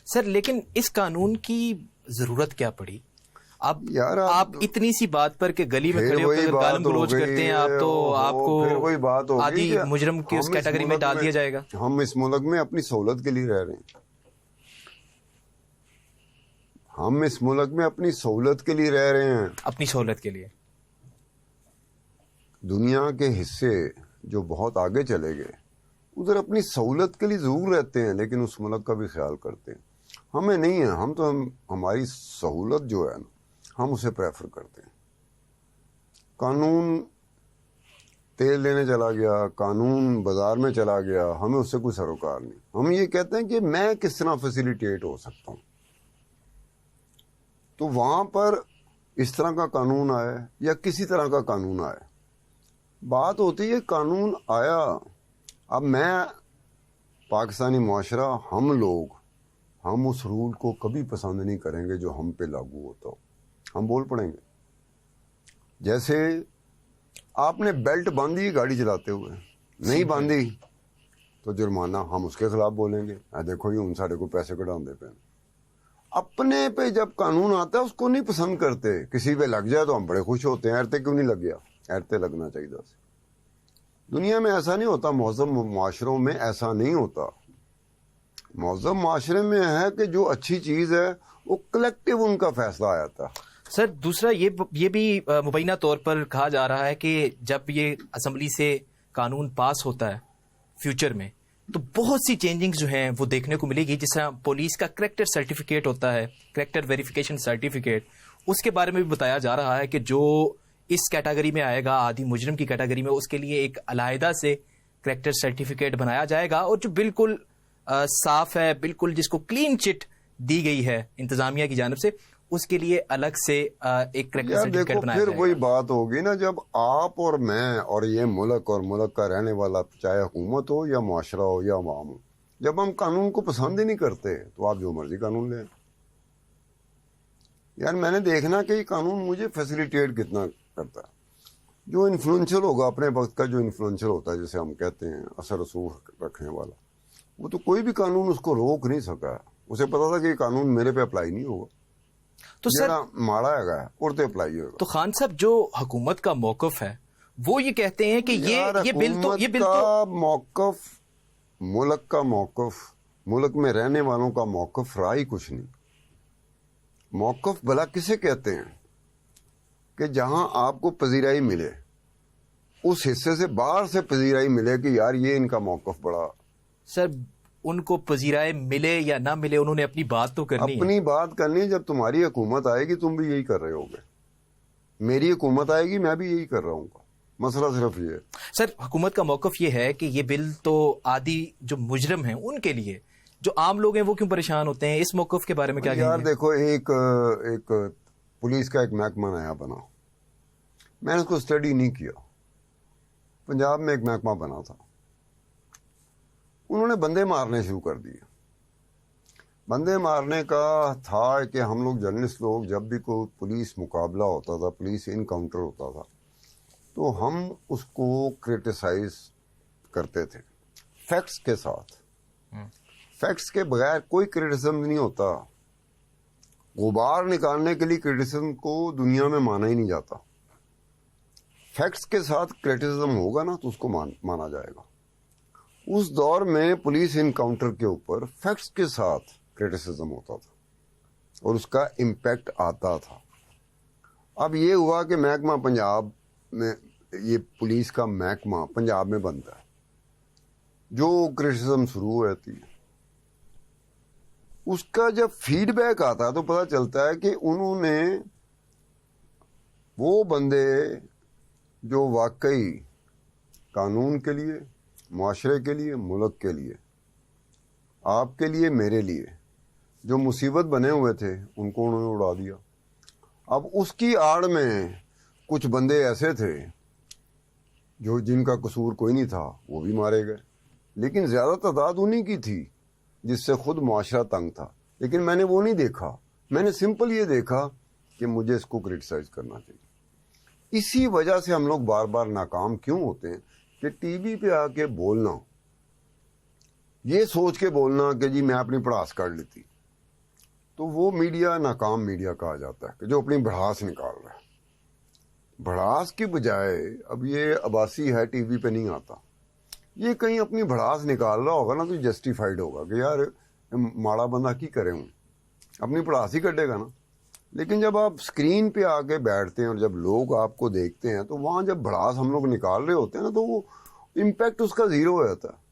سر لیکن اس قانون کی ضرورت کیا پڑی؟ اب یار آپ اتنی سی بات پر کہ گلی میں کھڑے ہو کر گالم گلوچ کرتے ہیں آپ، تو آپ کو آدھی مجرم کی اس کیٹیگری میں ڈال دیا جائے گا. ہم اس ملک میں اپنی سہولت کے لیے رہ رہے ہیں. ہم اس ملک میں اپنی سہولت کے لیے رہ رہے ہیں. اپنی سہولت کے لیے دنیا کے حصے جو بہت آگے چلے گئے ادھر اپنی سہولت کے لیے ضرور رہتے ہیں، لیکن اس ملک کا بھی خیال کرتے ہیں. ہمیں نہیں ہے، ہم تو ہماری سہولت جو ہے نا ہم اسے پریفر کرتے ہیں. قانون تیل لینے چلا گیا، قانون بازار میں چلا گیا، ہمیں اس سے کوئی سروکار نہیں. ہم یہ کہتے ہیں کہ میں کس طرح فیسیلیٹیٹ ہو سکتا ہوں. تو وہاں پر اس طرح کا قانون آئے یا کسی طرح کا قانون آئے، بات ہوتی ہے قانون آیا. اب میں پاکستانی معاشرہ، ہم لوگ، ہم اس رول کو کبھی پسند نہیں کریں گے جو ہم پہ لاگو ہوتا ہو. ہم بول پڑیں گے. جیسے آپ نے بیلٹ باندھی گاڑی چلاتے ہوئے، نہیں باندھی تو جرمانہ، ہم اس کے خلاف بولیں گے. دیکھو یہ ان سارے کو پیسے کٹاندے پہ. اپنے پہ جب قانون آتا ہے اس کو نہیں پسند کرتے. کسی پہ لگ جائے تو ہم بڑے خوش ہوتے ہیں. ایرتے کیوں نہیں لگ گیا؟ ایرتے لگنا چاہیے. دنیا میں ایسا نہیں ہوتا، مہذب معاشروں میں ایسا نہیں ہوتا. مہذب معاشرے میں ہے کہ جو اچھی چیز ہے وہ کلیکٹیو ان کا فیصلہ آیا تھا. سر دوسرا یہ بھی مبینہ طور پر کہا جا رہا ہے کہ جب یہ اسمبلی سے قانون پاس ہوتا ہے فیوچر میں تو بہت سی چینجنگز جو ہیں وہ دیکھنے کو ملے گی. جس طرح پولیس کا کریکٹر سرٹیفکیٹ ہوتا ہے، کریکٹر ویریفیکیشن سرٹیفکیٹ، اس کے بارے میں بھی بتایا جا رہا ہے کہ جو اس کیٹیگری میں آئے گا، آدھی مجرم کی کیٹیگری میں، اس کے لیے ایک علیحدہ سے کریکٹر سرٹیفکیٹ بنایا جائے گا، اور جو بالکل صاف ہے، بالکل جس کو کلین چٹ دی گئی ہے انتظامیہ کی جانب سے، اس کے لیے الگ سے ایک کریکٹر سرٹیفکیٹ بنایا جائے گا. پھر وہی بات ہوگی نا، جب آپ اور میں اور یہ ملک اور ملک کا رہنے والا، چاہے حکومت ہو یا معاشرہ ہو یا عوام ہو، جب ہم قانون کو پسند ہی نہیں کرتے تو آپ جو مرضی قانون لیں. یار میں نے دیکھنا کہ یہ قانون مجھے فیسیلیٹیٹ کتنا کرتا ہے. جو انفلوئنشل ہوگا اپنے وقت کا، جو انفلوئنشل ہوتا ہے جسے ہم کہتے ہیں اثر رسوخ رکھنے والا، وہ تو کوئی بھی قانون اس کو روک نہیں سکا. اسے پتا تھا کہ یہ قانون میرے پہ اپلائی نہیں ہوگا، تو سر ماڑا ہے اور تو اپلائی ہوگا. تو خان صاحب جو حکومت کا موقف ہے وہ یہ کہتے ہیں کہ یہ بل تو موقف، ملک کا موقف، ملک میں رہنے والوں کا موقف رہا ہی کچھ نہیں. موقف بھلا کسے کہتے ہیں؟ کہ جہاں آپ کو پذیرائی ملے، اس حصے سے باہر سے پذیرائی ملے کہ یار یہ ان کا موقف بڑا. سر ان کو پذیرائی ملے یا نہ ملے، انہوں نے اپنی بات تو کرنی ہے. اپنی بات کرنی ہے. جب تمہاری حکومت آئے گی تم بھی یہی کر رہے ہوگے، میری حکومت آئے گی میں بھی یہی کر رہا ہوں گا. مسئلہ صرف یہ ہے. سر حکومت کا موقف یہ ہے کہ یہ بل تو آدھی جو مجرم ہیں ان کے لیے، جو عام لوگ ہیں وہ کیوں پریشان ہوتے ہیں. اس موقف کے بارے میں کیا کہیں گے؟ یار دیکھو، ایک پولیس کا ایک محکمہ نیا بنا، میں نے اس کو اسٹڈی نہیں کیا. پنجاب میں ایک محکمہ بنا تھا، انہوں نے بندے مارنے شروع کر دیے. بندے مارنے کا تھا کہ ہم لوگ جرنلسٹ لوگ جب بھی کوئی پولیس مقابلہ ہوتا تھا، پولیس انکاؤنٹر ہوتا تھا، تو ہم اس کو کرٹیسائز کرتے تھے فیکٹس کے ساتھ. فیکٹس کے بغیر کوئی کرٹیسزم نہیں ہوتا. غبار نکالنے کے لیے کرٹیسزم کو دنیا میں مانا ہی نہیں جاتا. فیکٹس کے ساتھ کرٹیسزم ہوگا نا تو اس کو مانا جائے گا. اس دور میں پولیس انکاؤنٹر کے اوپر فیکٹس کے ساتھ کرٹیسزم ہوتا تھا اور اس کا امپیکٹ آتا تھا. اب یہ ہوا کہ محکمہ پنجاب میں، یہ پولیس کا محکمہ پنجاب میں بنتا ہے. جو کرٹیسزم شروع ہوتی ہے اس کا جب فیڈ بیک آتا ہے تو پتہ چلتا ہے کہ انہوں نے وہ بندے جو واقعی قانون کے لیے، معاشرے کے لیے، ملک کے لیے، آپ کے لیے، میرے لیے جو مصیبت بنے ہوئے تھے ان کو انہوں نے اڑا دیا. اب اس کی آڑ میں کچھ بندے ایسے تھے جو جن کا قصور کوئی نہیں تھا، وہ بھی مارے گئے. لیکن زیادہ تعداد انہی کی تھی جس سے خود معاشرہ تنگ تھا. لیکن میں نے وہ نہیں دیکھا، میں نے سمپل یہ دیکھا کہ مجھے اس کو کرٹیسائز کرنا چاہیے. اسی وجہ سے ہم لوگ بار بار ناکام کیوں ہوتے ہیں کہ ٹی وی پہ آ کے بولنا، یہ سوچ کے بولنا کہ جی میں اپنی پڑاس کر لیتی، تو وہ میڈیا ناکام میڈیا کہا جاتا ہے کہ جو اپنی بڑھاس نکال رہا ہے. بڑھاس کی بجائے اب یہ عباسی ہے ٹی وی پہ نہیں آتا, یہ کہیں اپنی بڑھاس نکال رہا ہوگا نا تو جسٹیفائڈ ہوگا کہ یار ماڑا بندہ کی کرے ہوں, اپنی بڑھاس ہی کٹے گا نا. لیکن جب آپ اسکرین پہ آ کے بیٹھتے ہیں اور جب لوگ آپ کو دیکھتے ہیں تو وہاں جب بڑھاس ہم لوگ نکال رہے ہوتے ہیں نا تو وہ امپیکٹ اس کا زیرو ہو جاتا ہے.